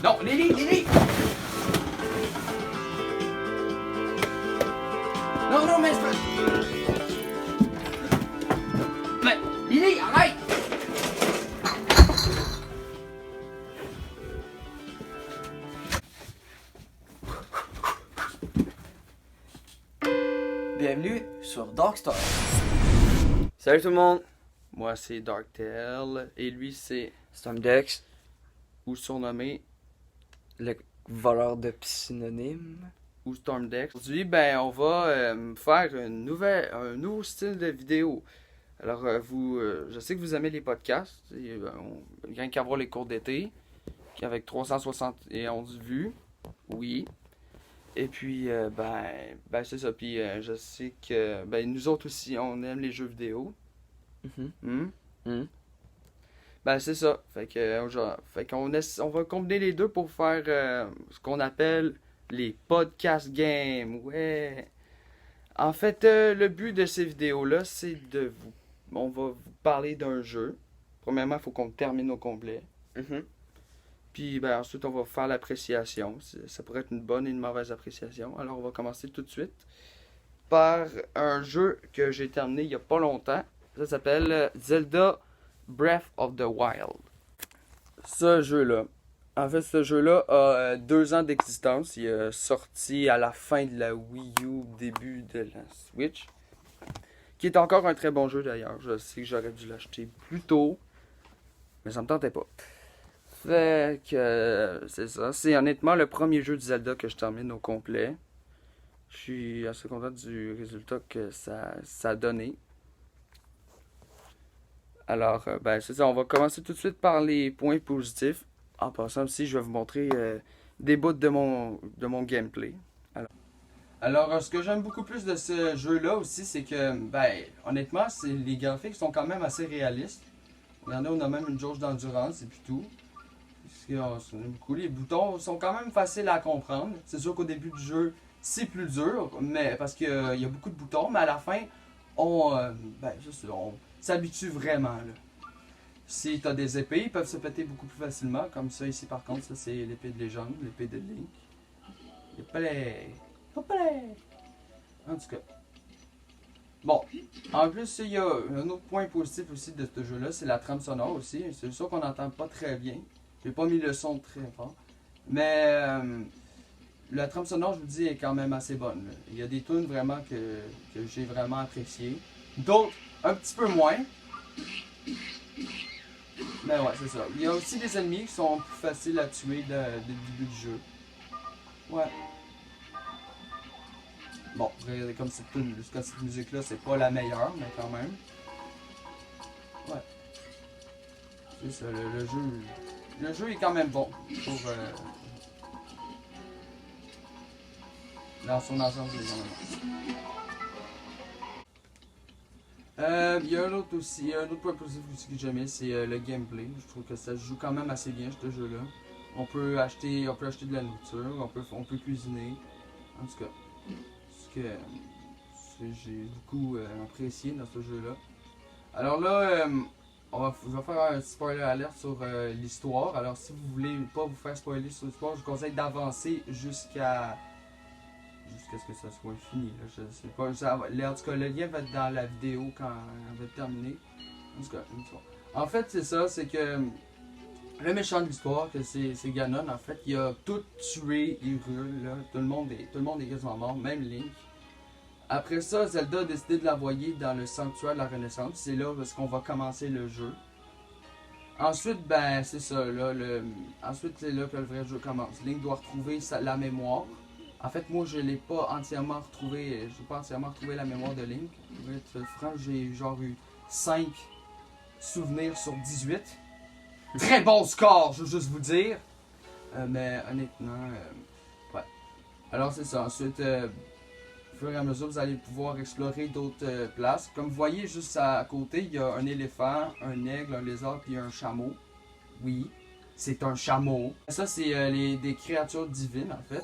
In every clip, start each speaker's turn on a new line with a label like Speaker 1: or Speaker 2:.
Speaker 1: Non, Lily, Lily! Non, non, mais c'est pas... Mais, Lily, arrête! Bienvenue sur Darkstar.
Speaker 2: Salut tout le monde! Moi c'est Darktail et lui c'est
Speaker 3: Stormdex,
Speaker 2: ou surnommé
Speaker 3: le voleur de synonymes.
Speaker 2: ou Stormdex. Aujourd'hui on va faire un nouveau style de vidéo. Alors je sais que vous aimez les podcasts, on vient qu'à voir les cours d'été, avec 371 vues, oui. Et puis c'est ça, puis je sais que nous autres aussi on aime les jeux vidéo. C'est ça. On va combiner les deux pour faire ce qu'on appelle les podcast games. Ouais. En fait, le but de ces vidéos-là, c'est de vous... On va vous parler d'un jeu. Premièrement, il faut qu'on le termine au complet. Puis ensuite, on va faire l'appréciation. Ça pourrait être une bonne et une mauvaise appréciation. Alors, on va commencer tout de suite par un jeu que j'ai terminé il n'y a pas longtemps. Ça s'appelle Zelda Breath of the Wild. Ce jeu-là a 2 ans d'existence. Il est sorti à la fin de la Wii U, début de la Switch. Qui est encore un très bon jeu d'ailleurs. Je sais que j'aurais dû l'acheter plus tôt, mais ça me tentait pas. Fait que c'est ça. C'est honnêtement le premier jeu de Zelda que je termine au complet. Je suis assez content du résultat que ça a donné. Alors, c'est ça, on va commencer tout de suite par les points positifs. En passant aussi, je vais vous montrer des bouts de mon gameplay. Alors, ce que j'aime beaucoup plus de ce jeu-là aussi, c'est que, honnêtement, les graphiques sont quand même assez réalistes. Il y en a, on a même une jauge d'endurance et puis tout. Beaucoup. Les boutons sont quand même faciles à comprendre. C'est sûr qu'au début du jeu, c'est plus dur, mais parce qu'il y a beaucoup de boutons, mais à la fin, on s'habitue vraiment. Là. Si tu as des épées, ils peuvent se péter beaucoup plus facilement. Comme ça, ici par contre, ça c'est l'épée de légende, l'épée de Link. En tout cas. Bon, en plus, il y a un autre point positif aussi de ce jeu-là, c'est la trame sonore aussi. C'est sûr qu'on n'entend pas très bien. J'ai pas mis le son très fort. Mais la trame sonore, je vous dis, est quand même assez bonne. Là. Il y a des tunes vraiment que j'ai vraiment appréciées. D'autres, un petit peu moins. Mais ouais, c'est ça. Il y a aussi des ennemis qui sont plus faciles à tuer dès le début du jeu. Ouais. Bon, comme cette musique-là, c'est pas la meilleure, mais quand même. Ouais. C'est ça, le jeu est quand même bon pour dans son ensemble des éléments. Il y a un autre point positif aussi que j'aimais, c'est le gameplay. Je trouve que ça se joue quand même assez bien ce jeu-là. On peut acheter de la nourriture, on peut cuisiner. En tout cas, ce que j'ai beaucoup apprécié dans ce jeu-là. Alors là, je vais faire un spoiler alert sur l'histoire. Alors si vous voulez pas vous faire spoiler sur l'histoire, je vous conseille d'avancer jusqu'à ce que ça soit fini. Là. Je sais pas. En tout cas, le lien va être dans la vidéo quand elle va être terminée. En tout cas, une histoire. En fait, c'est ça, c'est que le méchant de l'histoire, que c'est Ganon, en fait, il a tout tué Hyrule. Là. Tout le monde est quasiment mort, même Link. Après ça, Zelda a décidé de l'envoyer dans le sanctuaire de la Renaissance. C'est là où on va commencer le jeu. Ensuite, c'est ça. Là, ensuite, c'est là que le vrai jeu commence. Link doit retrouver la mémoire. En fait, moi, je l'ai pas entièrement retrouvé. Je n'ai pas entièrement retrouvé la mémoire de Link. Pour être franc, j'ai genre eu 5 souvenirs sur 18. Très bon score, je veux juste vous dire. Mais honnêtement, ouais. Alors, c'est ça. Ensuite, au fur et à mesure, vous allez pouvoir explorer d'autres places. Comme vous voyez, juste à côté, il y a un éléphant, un aigle, un lézard puis un chameau. Oui, c'est un chameau. Ça, c'est des créatures divines, en fait.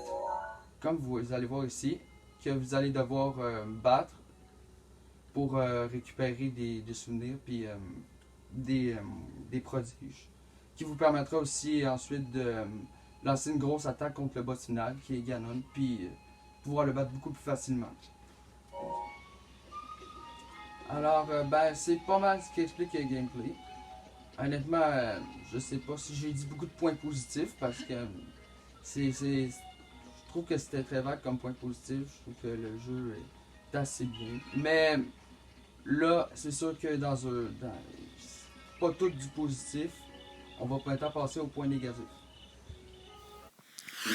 Speaker 2: Comme vous allez voir ici, que vous allez devoir battre pour récupérer des souvenirs puis des prodiges. Qui vous permettra aussi ensuite lancer une grosse attaque contre le boss final qui est Ganon, puis pouvoir le battre beaucoup plus facilement. Alors, ben, c'est pas mal ce qui explique le gameplay. Honnêtement, je sais pas si j'ai dit beaucoup de points positifs parce que je trouve que c'était très vague comme point positif. Je trouve que le jeu est assez bien. Mais là, c'est sûr que c'est pas tout du positif. On va maintenant passer au point négatif.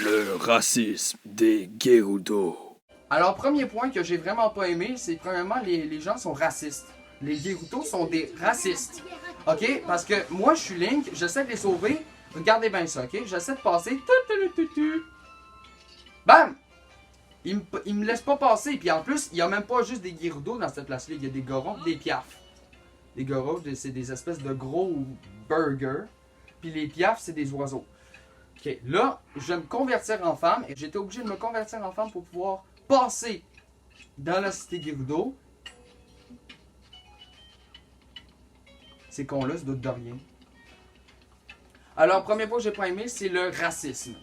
Speaker 4: Le racisme des Gerudo.
Speaker 2: Alors, premier point que j'ai vraiment pas aimé, c'est premièrement, les gens sont racistes. Les Gerudo sont des racistes. Ok? Parce que moi, je suis Link, j'essaie de les sauver. Regardez bien ça, ok? J'essaie de passer. Bam! Ils me laissent pas passer. Puis en plus, il y a même pas juste des Gerudo dans cette place-là. Il y a des Goron et des Piaf. Les Goron, c'est des espèces de gros burgers. Puis les Piaf, c'est des oiseaux. Ok, là, je vais me convertir en femme. Et j'étais obligé de me convertir en femme pour pouvoir passer dans la cité Gerudo. Ces cons-là se doutent de rien. Alors, premier point que j'ai pas aimé, c'est le racisme.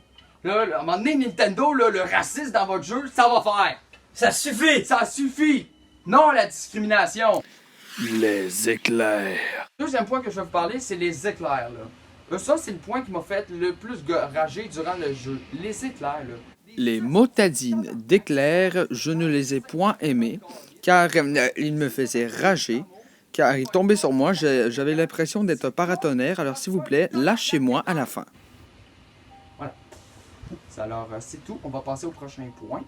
Speaker 2: Là, à un moment donné, Nintendo, là, le racisme dans votre jeu, ça va faire.
Speaker 1: Ça suffit!
Speaker 2: Ça suffit! Non à la discrimination!
Speaker 4: Les éclairs.
Speaker 2: Deuxième point que je vais vous parler, c'est les éclairs, là. Ça, c'est le point qui m'a fait le plus rager durant le jeu. Les éclairs, là.
Speaker 5: Les motadines d'éclairs, je ne les ai point aimés, car ils me faisaient rager, car ils tombaient sur moi, j'avais l'impression d'être paratonnerre, alors s'il vous plaît, lâchez-moi à la fin.
Speaker 2: Alors, c'est tout. On va passer au prochain point.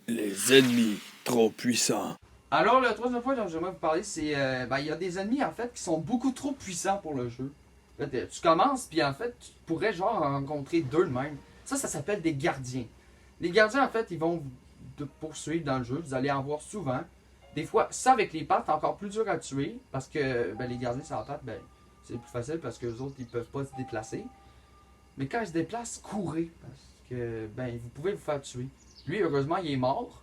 Speaker 4: Les ennemis trop puissants.
Speaker 2: Alors, le troisième point dont j'aimerais vous parler, c'est... il y a des ennemis, en fait, qui sont beaucoup trop puissants pour le jeu. En fait, tu commences, puis en fait, tu pourrais, genre, en rencontrer deux de même. Ça s'appelle des gardiens. Les gardiens, en fait, ils vont te poursuivre dans le jeu. Vous allez en voir souvent. Des fois, ça, avec les pattes, c'est encore plus dur à tuer. Parce que les gardiens sans pattes, c'est plus facile parce que les autres, ils peuvent pas se déplacer. Mais quand ils se déplacent, courez. Parce que, vous pouvez vous faire tuer. Lui, heureusement, il est mort.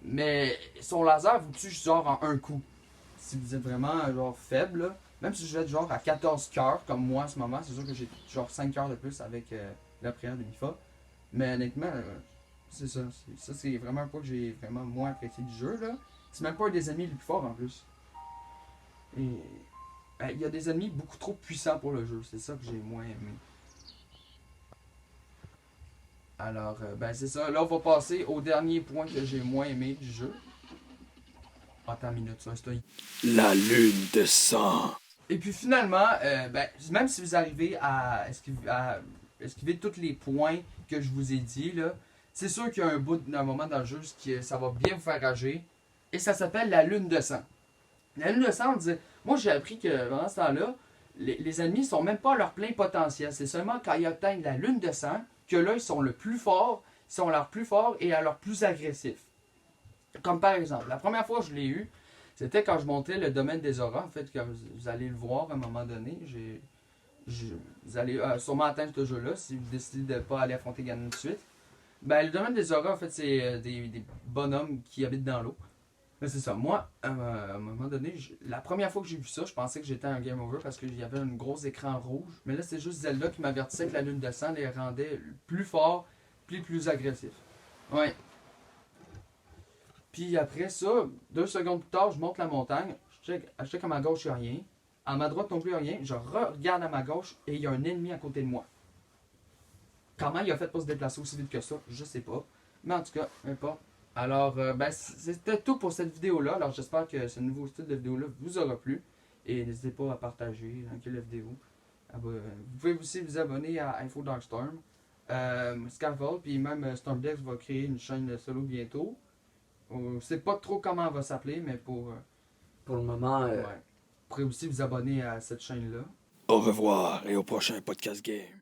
Speaker 2: Mais son laser vous tue genre en un coup. Si vous êtes vraiment genre faible, là, même si je vais être genre à 14 cœurs, comme moi en ce moment, c'est sûr que j'ai genre 5 cœurs de plus avec la prière de Mifa. Mais honnêtement, c'est ça. Ça, c'est vraiment un point que j'ai vraiment moins apprécié du jeu, là. C'est même pas un des ennemis les plus forts en plus. Et il y a des ennemis beaucoup trop puissants pour le jeu. C'est ça que j'ai moins aimé. Alors, c'est ça. Là, on va passer au dernier point que j'ai moins aimé du jeu. Attends une minute, ça, c'est
Speaker 4: La lune de sang.
Speaker 2: Et puis finalement, même si vous arrivez à esquiver tous les points que je vous ai dit, là, c'est sûr qu'il y a un moment dans le jeu qui ça va bien vous faire rager. Et ça s'appelle la lune de sang. La lune de sang, moi j'ai appris que pendant ce temps-là, les ennemis sont même pas à leur plein potentiel. C'est seulement quand ils atteignent la lune de sang que là, ils sont le plus forts, ils sont leur plus forts et à leur plus agressifs. Comme par exemple, la première fois que je l'ai eu, c'était quand je montais le domaine des auras. En fait, quand vous allez le voir à un moment donné, vous allez sûrement atteindre ce jeu-là si vous décidez de ne pas aller affronter Ganon tout de suite. Le domaine des auras, en fait, c'est des bonhommes qui habitent dans l'eau. Mais c'est ça. Moi, à un moment donné, la première fois que j'ai vu ça, je pensais que j'étais un game over parce qu'il y avait un gros écran rouge. Mais là, c'est juste Zelda qui m'avertissait que la lune de sang les rendait plus forts, plus agressifs. Ouais. Puis après ça, 2 secondes plus tard, je monte la montagne. Je check à ma gauche, il n'y a rien. À ma droite non plus, il n'y a rien. Je regarde à ma gauche et il y a un ennemi à côté de moi. Comment il a fait pour se déplacer aussi vite que ça, je sais pas. Mais en tout cas, peu importe. Alors, c'était tout pour cette vidéo-là. Alors, j'espère que ce nouveau style de vidéo-là vous aura plu. Et n'hésitez pas à partager, liker la vidéo. Vous pouvez aussi vous abonner à Info Darkstorm, Scaffold, puis même Stormdex va créer une chaîne solo bientôt. On sait pas trop comment elle va s'appeler, mais pour
Speaker 1: Pour le moment,
Speaker 2: ouais. Vous pourrez aussi vous abonner à cette chaîne-là.
Speaker 4: Au revoir et au prochain podcast game.